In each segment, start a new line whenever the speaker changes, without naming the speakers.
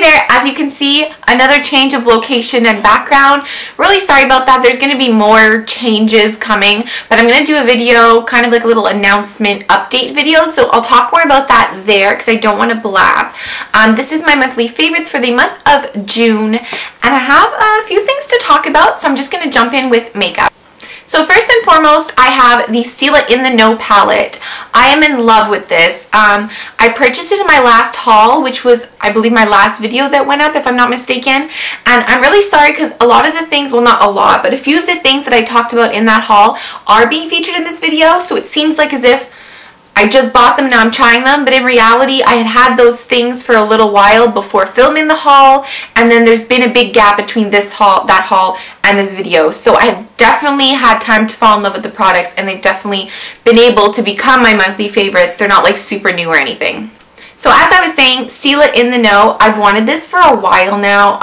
there, as you can see, another change of location and background. Really sorry about that. There's going to be more changes coming, but I'm going to do a video, kind of like a little announcement update video, so I'll talk more about that there because I don't want to blab. This is my monthly favorites for the month of June, and I have a few things to talk about, so I'm just going to jump in with makeup. So first and foremost, I have the Stila In The Know palette. I am in love with this. I purchased it in my last haul, which was, I believe, my last video that went up, if I'm not mistaken. And I'm really sorry because a lot of the things, well, not a lot, but a few of the things that I talked about in that haul are being featured in this video. So it seems like as if I just bought them and now I'm trying them, but in reality I had those things for a little while before filming the haul, and then there's been a big gap between this haul, that haul, and this video. So I've definitely had time to fall in love with the products, and they've definitely been able to become my monthly favorites. They're not like super new or anything. So as I was saying, Stila In The Know, I've wanted this for a while now,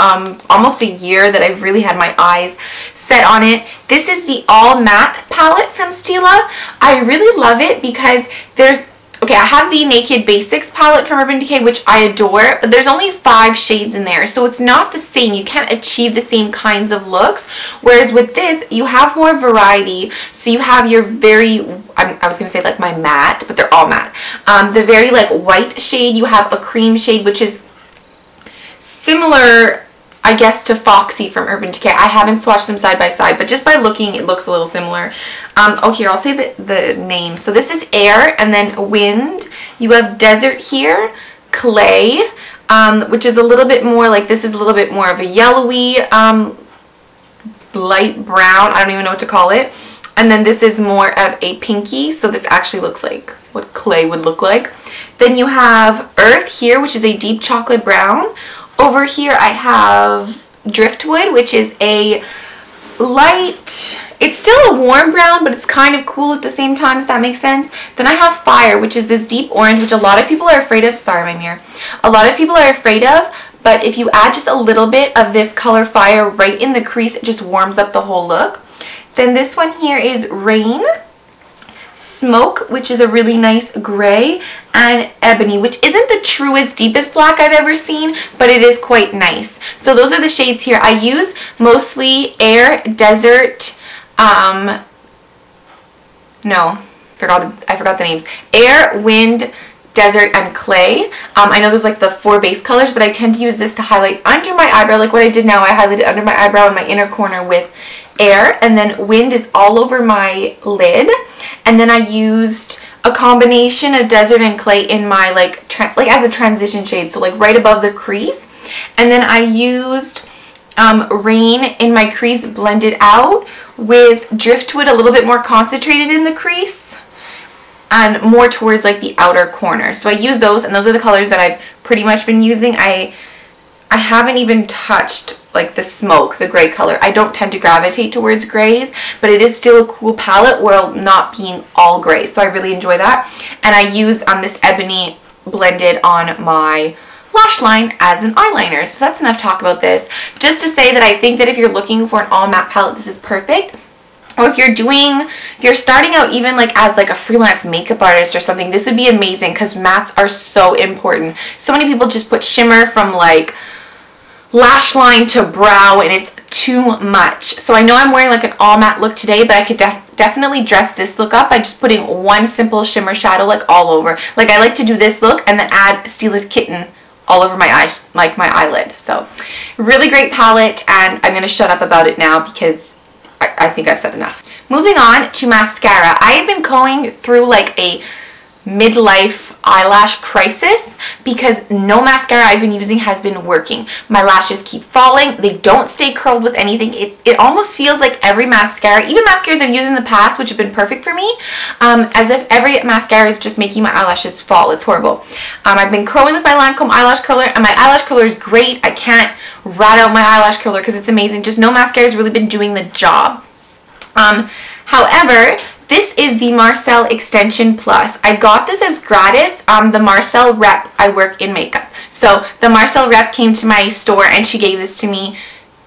almost a year that I've really had my eyes set on it. This is the All Matte palette from Stila. I really love it because there's, okay, I have the Naked Basics palette from Urban Decay, which I adore, but there's only 5 shades in there, so it's not the same. You can't achieve the same kinds of looks, whereas with this, you have more variety. So you have your very, I was going to say like my matte, but they're all matte. The very like white shade, you have a cream shade, which is similar, I guess, to Foxy from Urban Decay. I haven't swatched them side by side, but just by looking, it looks a little similar. Oh, here, I'll say the name. So this is Air, and then Wind. You have Desert here, Clay, which is a little bit more like, this is a little bit more of a yellowy, light brown. I don't even know what to call it. And then this is more of a pinky, so this actually looks like what clay would look like. Then you have Earth here, which is a deep chocolate brown. Over here I have Driftwood, which is a light, it's still a warm brown, but it's kind of cool at the same time, if that makes sense. Then I have Fire, which is this deep orange, which a lot of people are afraid of. Sorry, my mirror. A lot of people are afraid of, but if you add just a little bit of this color Fire right in the crease, it just warms up the whole look. Then this one here is Rain, Smoke, which is a really nice gray, and Ebony, which isn't the truest, deepest black I've ever seen, but it is quite nice. So those are the shades here. I use mostly Air, Desert, I forgot the names. Air, Wind, Desert, and Clay. I know there's like the 4 base colors, but I tend to use this to highlight under my eyebrow, like what I did now. I highlighted under my eyebrow in my inner corner with Air, and then Wind is all over my lid. And then I used a combination of Desert and Clay in my like as a transition shade, so like right above the crease. And then I used Rain in my crease, blended out with Driftwood, a little bit more concentrated in the crease and more towards like the outer corner. So I use those, and those are the colors that I've pretty much been using. I haven't even touched like the Smoke, the gray color. I don't tend to gravitate towards grays, but it is still a cool palette while not being all gray, so I really enjoy that. And I use this Ebony blended on my lash line as an eyeliner. So that's enough talk about this. Just to say that I think that if you're looking for an all matte palette, this is perfect. Or if you're starting out even like as like a freelance makeup artist or something, this would be amazing because mattes are so important. So many people just put shimmer from like lash line to brow, and it's too much. So I know I'm wearing like an all matte look today, but I could definitely dress this look up by just putting one simple shimmer shadow like all over. Like I like to do this look and then add Stila's Kitten all over my eyes, like my eyelid. So really great palette, and I'm gonna shut up about it now because I think I've said enough. Moving on to mascara. I have been going through like a midlife eyelash crisis because no mascara I've been using has been working. My lashes keep falling. They don't stay curled with anything. It almost feels like every mascara, even mascaras I've used in the past, which have been perfect for me, as if every mascara is just making my eyelashes fall. It's horrible. I've been curling with my Lancome eyelash curler, and my eyelash curler is great. I can't rat out my eyelash curler because it's amazing. Just no mascara has really been doing the job. However, this is the Marcel Extension Plus. I got this as gratis. The Marcel rep, I work in makeup. So the Marcel rep came to my store and she gave this to me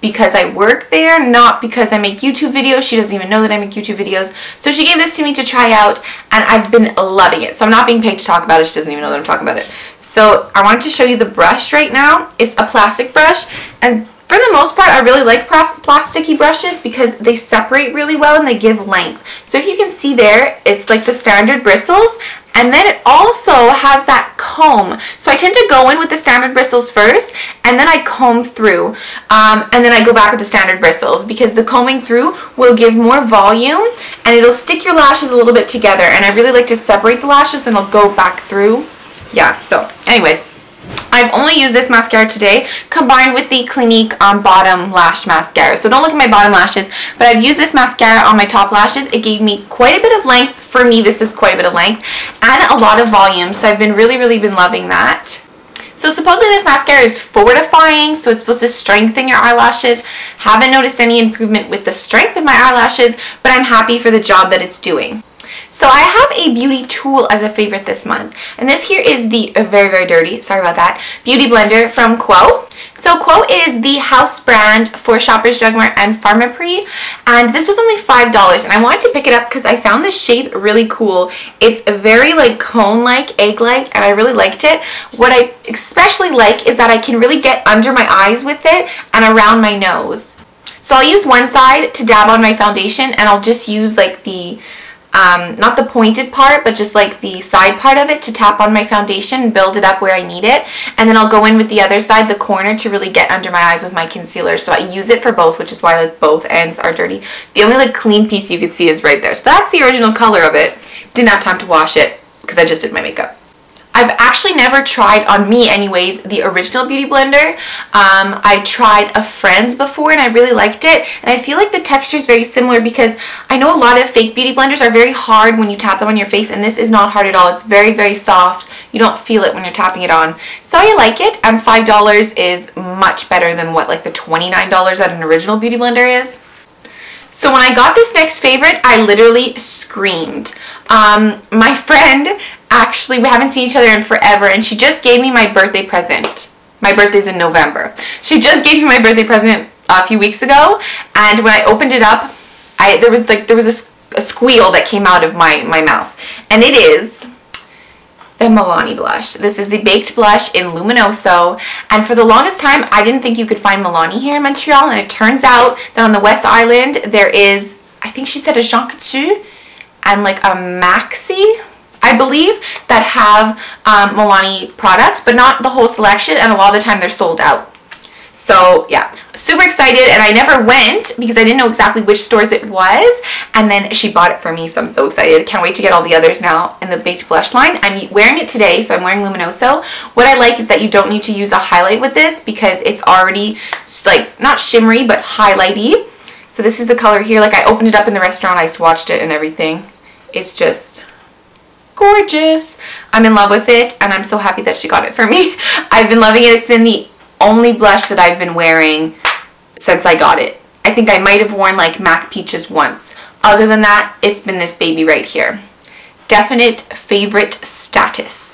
because I work there, not because I make YouTube videos. She doesn't even know that I make YouTube videos. So she gave this to me to try out, and I've been loving it. So I'm not being paid to talk about it. She doesn't even know that I'm talking about it. So I wanted to show you the brush right now. It's a plastic brush, and for the most part, I really like plasticky brushes because they separate really well and they give length. So if you can see there, it's like the standard bristles, and then it also has that comb. So I tend to go in with the standard bristles first, and then I comb through, and then I go back with the standard bristles, because the combing through will give more volume and it'll stick your lashes a little bit together, and I really like to separate the lashes, then I'll go back through. Yeah, so anyways, I've only used this mascara today combined with the Clinique bottom lash mascara. So don't look at my bottom lashes, but I've used this mascara on my top lashes. It gave me quite a bit of length. For me, this is quite a bit of length and a lot of volume. So I've been really been loving that. So supposedly this mascara is fortifying, so it's supposed to strengthen your eyelashes. Haven't noticed any improvement with the strength of my eyelashes, but I'm happy for the job that it's doing. So I have a beauty tool as a favorite this month, and this here is the very dirty, sorry about that, beauty blender from Quo. So Quo is the house brand for Shoppers Drug Mart and Pharmaprix, and this was only $5, and I wanted to pick it up because I found this shape really cool. It's very like cone-like, egg-like, and I really liked it. What I especially like is that I can really get under my eyes with it and around my nose. So I'll use one side to dab on my foundation, and I'll just use like the not the pointed part, but just like the side part of it to tap on my foundation and build it up where I need it. And then I'll go in with the other side, the corner, to really get under my eyes with my concealer. So I use it for both, which is why like both ends are dirty. The only like clean piece you could see is right there. So that's the original color of it. Didn't have time to wash it because I just did my makeup. I've actually never tried, on me anyways, the original beauty blender. I tried a friend's before and I really liked it, and I feel like the texture is very similar because I know a lot of fake beauty blenders are very hard when you tap them on your face, and this is not hard at all. It's very soft. You don't feel it when you're tapping it on. So I like it, and $5 is much better than what like the $29 that an original beauty blender is. So when I got this next favorite, I literally screamed. My friend, actually, we haven't seen each other in forever, and she just gave me my birthday present. My birthday's in November. She just gave me my birthday present a few weeks ago, and when I opened it up, there was a squeal that came out of my mouth, and it is the Manaynay blush. This is the baked blush in Luminoso, and for the longest time I didn't think you could find Manaynay here in Montreal, and it turns out that on the West Island there is, I think she said, a Jean Coutu and like a Maxi, I believe, that have Manaynay products, but not the whole selection, and a lot of the time they're sold out. So yeah, super excited, and I never went because I didn't know exactly which stores it was, and then she bought it for me, so I'm so excited. Can't wait to get all the others now in the baked blush line. I'm wearing it today, so I'm wearing Luminoso. What I like is that you don't need to use a highlight with this because it's already like not shimmery but highlighty. So this is the color here. Like, I opened it up in the restaurant, I swatched it and everything. It's just gorgeous. I'm in love with it, and I'm so happy that she got it for me. I've been loving it. It's been the only blush that I've been wearing since I got it. I think I might have worn like MAC Peaches once. Other than that, it's been this baby right here. Definite favorite status.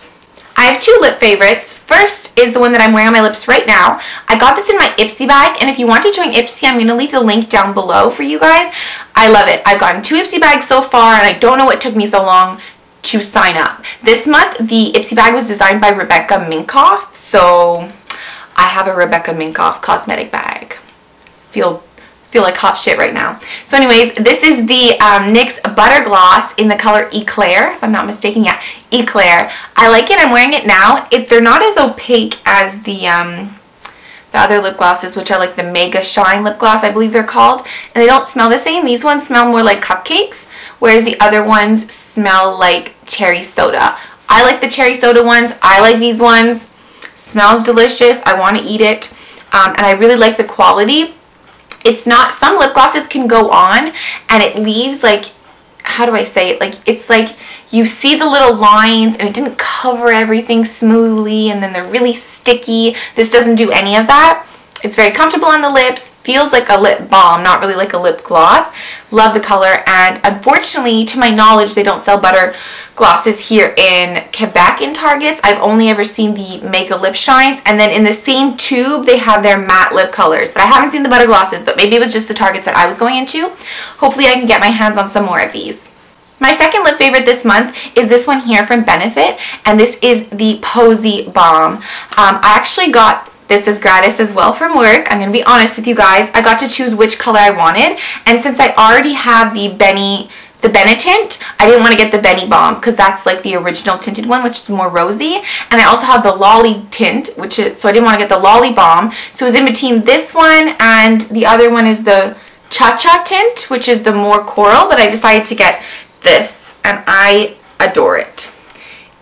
I have two lip favorites. First is the one that I'm wearing on my lips right now. I got this in my Ipsy bag, and if you want to join Ipsy, I'm going to leave the link down below for you guys. I love it. I've gotten 2 Ipsy bags so far, and I don't know what took me so long to sign up. This month, the Ipsy bag was designed by Rebecca Minkoff, so I have a Rebecca Minkoff cosmetic bag. Feel like hot shit right now. So anyways, this is the NYX Butter Gloss in the color Eclair, if I'm not mistaken. Yeah, Eclair. I like it. I'm wearing it now. They're not as opaque as the other lip glosses, which are like the Mega Shine lip gloss, I believe they're called. And they don't smell the same. These ones smell more like cupcakes, whereas the other ones smell like cherry soda. I like the cherry soda ones. I like these ones. Smells delicious. I want to eat it. And I really like the quality. It's not, some lip glosses can go on and it leaves like, how do I say it? Like, it's like you see the little lines and it didn't cover everything smoothly, and then they're really sticky. This doesn't do any of that. It's very comfortable on the lips, feels like a lip balm, not really like a lip gloss. Love the color, and unfortunately, to my knowledge, they don't sell butter glosses here in Quebec in Targets. I've only ever seen the Mega Lip Shines, and then in the same tube, they have their matte lip colors. But I haven't seen the butter glosses, but maybe it was just the Targets that I was going into. Hopefully, I can get my hands on some more of these. My second lip favorite this month is this one here from Benefit, and this is the Posy Balm. I actually got this is Gratis as well from work. I'm going to be honest with you guys. I got to choose which color I wanted, and since I already have the Benetint, I didn't want to get the Benny Balm because that's like the original tinted one, which is more rosy. And I also have the Lolly tint, so I didn't want to get the Lolly Balm. So it was in between this one and the other one is the Cha-Cha tint, which is the more coral, but I decided to get this, and I adore it.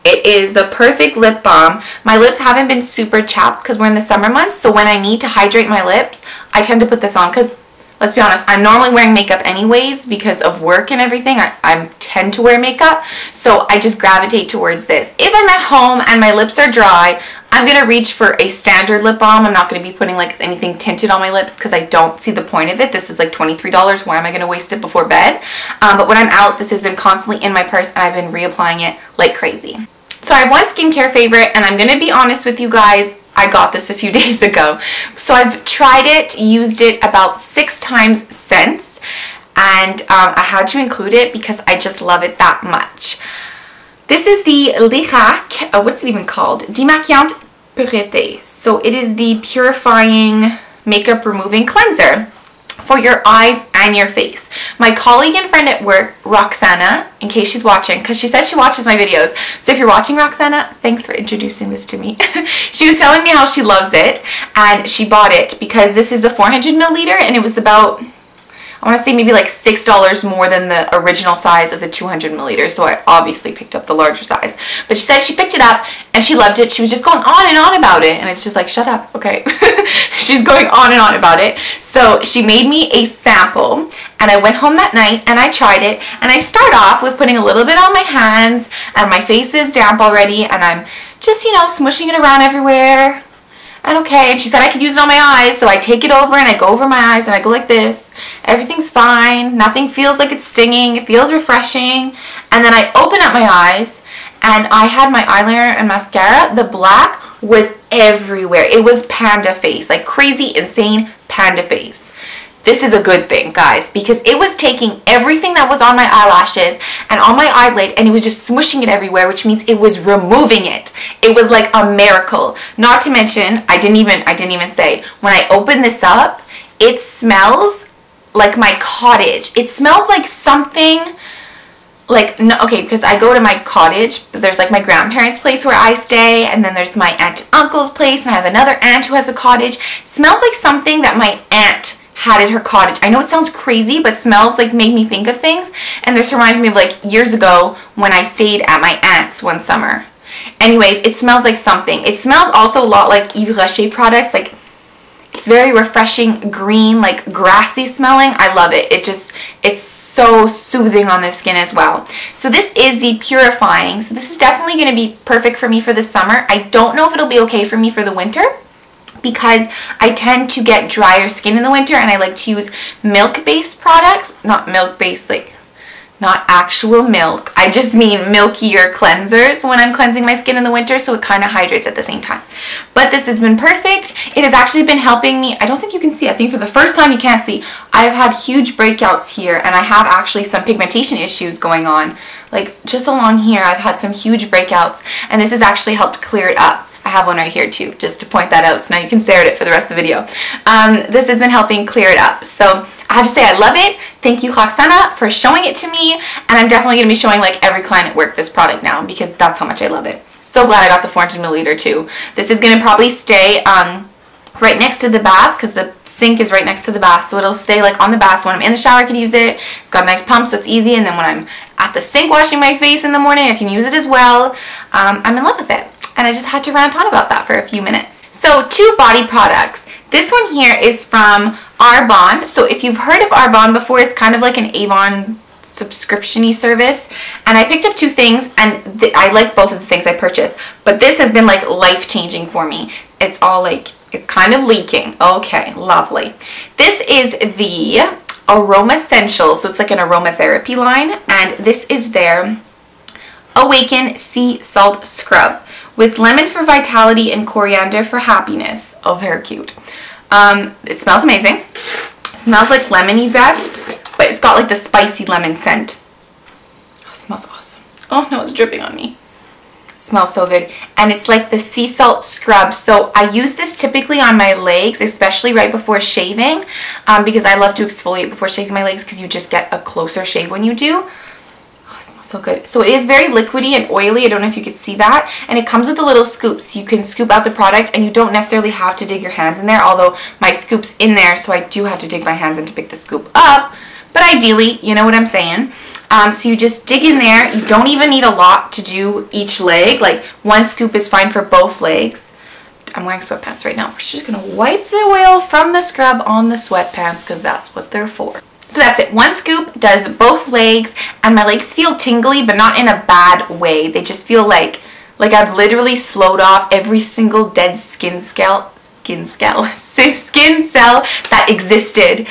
It is the perfect lip balm. My lips haven't been super chapped because we're in the summer months, so when I need to hydrate my lips, I tend to put this on because, let's be honest, I'm normally wearing makeup anyways because of work and everything. I tend to wear makeup, so I just gravitate towards this. If I'm at home and my lips are dry, I'm going to reach for a standard lip balm. I'm not going to be putting like anything tinted on my lips because I don't see the point of it. This is like $23. Why am I going to waste it before bed? But when I'm out, this has been constantly in my purse and I've been reapplying it like crazy. So I have one skincare favorite, and I'm going to be honest with you guys, I got this a few days ago. So I've tried it, used it about 6 times since, and I had to include it because I just love it that much. This is the Lirac, what's it even called? Démaquillante Pureté. So it is the purifying makeup removing cleanser for your eyes and your face. My colleague and friend at work, Roxana, in case she's watching, because she says she watches my videos, so if you're watching, Roxana, thanks for introducing this to me. She was telling me how she loves it, and she bought it because this is the 400 milliliter, and it was about, I want to say maybe like $6 more than the original size of the 200 milliliters, so I obviously picked up the larger size. But she said she picked it up and she loved it. She was just going on and on about it, and it's just like, shut up, okay? She's going on and on about it. So she made me a sample, and I went home that night and I tried it, and I start off with putting a little bit on my hands, and my face is damp already, and I'm just, you know, smushing it around everywhere. And okay, and she said I could use it on my eyes, so I take it over and I go over my eyes and I go like this. Everything's fine, nothing feels like it's stinging, it feels refreshing. And then I open up my eyes and I had my eyeliner and mascara. The black was everywhere. It was panda face, like crazy, insane panda face. This is a good thing, guys, because it was taking everything that was on my eyelashes and on my eyelid, and it was just smushing it everywhere, which means it was removing it. It was like a miracle. Not to mention, I didn't even say, when I open this up, it smells like my cottage. It smells like something like, no, okay, because I go to my cottage, but there's like my grandparents' place where I stay, and then there's my aunt and uncle's place, and I have another aunt who has a cottage. It smells like something that my aunt had at her cottage. I know it sounds crazy, but smells like make me think of things, and this reminds me of like years ago when I stayed at my aunt's one summer. Anyways, it smells like something. It smells also a lot like Yves Rocher products. Like, it's very refreshing, green, like grassy smelling. I love it. It's so soothing on the skin as well. So this is the purifying. So this is definitely going to be perfect for me for the summer. I don't know if it'll be okay for me for the winter, because I tend to get drier skin in the winter, and I like to use milk-based products. Not milk-based, like not actual milk. I just mean milkier cleansers when I'm cleansing my skin in the winter, so it kind of hydrates at the same time. But this has been perfect. It has actually been helping me. I don't think you can see. I think for the first time you can't see. I've had huge breakouts here, and I have actually some pigmentation issues going on. Like just along here, I've had some huge breakouts, and this has actually helped clear it up. I have one right here too, just to point that out, so now you can stare at it for the rest of the video. This has been helping clear it up. So I have to say I love it. Thank you, Roxana, for showing it to me, and I'm definitely going to be showing like every client at work this product now because that's how much I love it. So glad I got the 400 milliliter too. This is going to probably stay right next to the bath because the sink is right next to the bath, so it'll stay like on the bath. So when I'm in the shower, I can use it. It's got a nice pump, so it's easy, and then when I'm at the sink washing my face in the morning, I can use it as well. I'm in love with it. And I just had to rant on about that for a few minutes. So 2 body products. This one here is from Arbonne. So if you've heard of Arbonne before, it's kind of like an Avon subscription-y service. And I picked up 2 things, and I like both of the things I purchased. But this has been like life-changing for me. It's all like, it's kind of leaking. Okay, lovely. This is the Aroma Essentials. So it's like an aromatherapy line. And this is their Awaken Sea Salt Scrub with lemon for vitality and coriander for happiness. Oh, very cute. It smells amazing. It smells like lemony zest, but it's got like the spicy lemon scent. smells awesome. Oh no, it's dripping on me. Smells so good. And it's like the sea salt scrub. So I use this typically on my legs, especially right before shaving, because I love to exfoliate before shaving my legs because you just get a closer shave when you do. Oh, it smells so good. So it is very liquidy and oily. I don't know if you could see that. And it comes with a little scoop, so you can scoop out the product and you don't necessarily have to dig your hands in there, although my scoop's in there, so I do have to dig my hands in to pick the scoop up. But ideally, you know what I'm saying. So you just dig in there. You don't even need a lot to do each leg. Like 1 scoop is fine for both legs. I'm wearing sweatpants right now. We're just going to wipe the oil from the scrub on the sweatpants because that's what they're for. So that's it. 1 scoop does both legs, and my legs feel tingly, but not in a bad way. They just feel like I've literally slowed off every single dead skin cell that existed.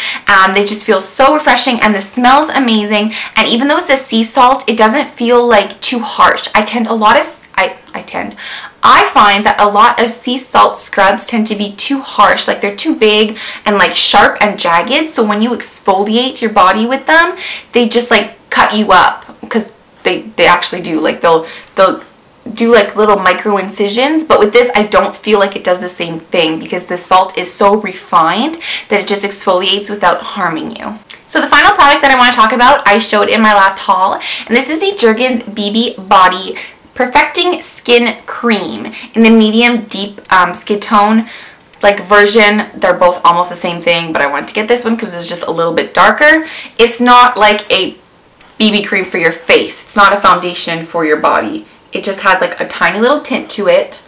They just feel so refreshing, and the smell's amazing. And even though it's a sea salt, it doesn't feel like too harsh. I find that a lot of sea salt scrubs tend to be too harsh, like they're too big and like sharp and jagged. So when you exfoliate your body with them, they just like cut you up, because they actually do. Like they'll do like little micro incisions, but with this I don't feel like it does the same thing because the salt is so refined that it just exfoliates without harming you. So the final product that I want to talk about, I showed in my last haul, and this is the Jergens BB Body Perfecting Skin Cream in the medium deep skin tone like version. They're both almost the same thing, but I wanted to get this one because it was just a little bit darker. It's not like a BB cream for your face. It's not a foundation for your body. It just has like a tiny little tint to it,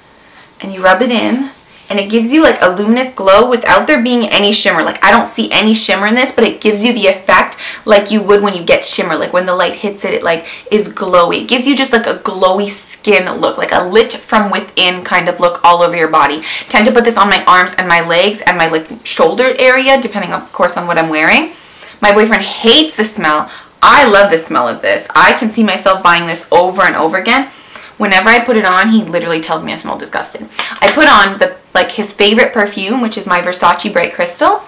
and you rub it in and it gives you like a luminous glow without there being any shimmer. Like I don't see any shimmer in this, but it gives you the effect like you would when you get shimmer. Like when the light hits it, it like is glowy. It gives you just like a glowy skin look, like a lit from within kind of look all over your body. I tend to put this on my arms and my legs and my like shoulder area, depending of course on what I'm wearing. My boyfriend hates the smell. I love the smell of this. I can see myself buying this over and over again. Whenever I put it on, he literally tells me I smell disgusting. I put on his favorite perfume, which is my Versace Bright Crystal,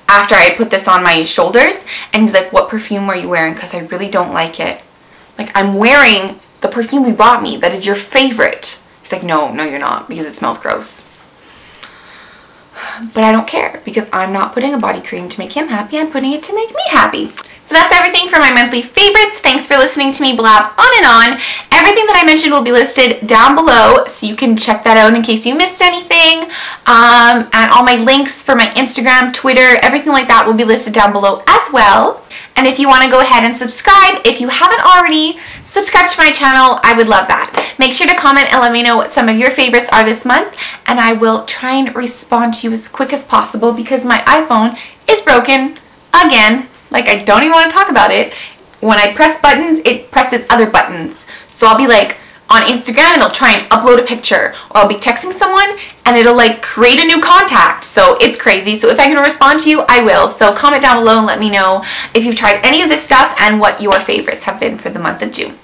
after I put this on my shoulders, and he's like, "What perfume were you wearing? Because I really don't like it." Like, I'm wearing the perfume you bought me. That is your favorite. He's like, "No, you're not, because it smells gross." But I don't care, because I'm not putting a body cream to make him happy. I'm putting it to make me happy. So that's everything for my monthly favorites. Thanks for listening to me blab on and on. Everything that I mentioned will be listed down below, so you can check that out in case you missed anything. And all my links for my Instagram, Twitter, everything like that will be listed down below as well. And if you want to go ahead and subscribe, if you haven't already, subscribe to my channel. I would love that. Make sure to comment and let me know what some of your favorites are this month, and I will try and respond to you as quick as possible because my iPhone is broken again. Like, I don't even want to talk about it. When I press buttons, it presses other buttons. So I'll be like on Instagram and it'll try and upload a picture, or I'll be texting someone and it'll like create a new contact. So it's crazy. So if I can respond to you, I will. So comment down below and let me know if you've tried any of this stuff and what your favorites have been for the month of June.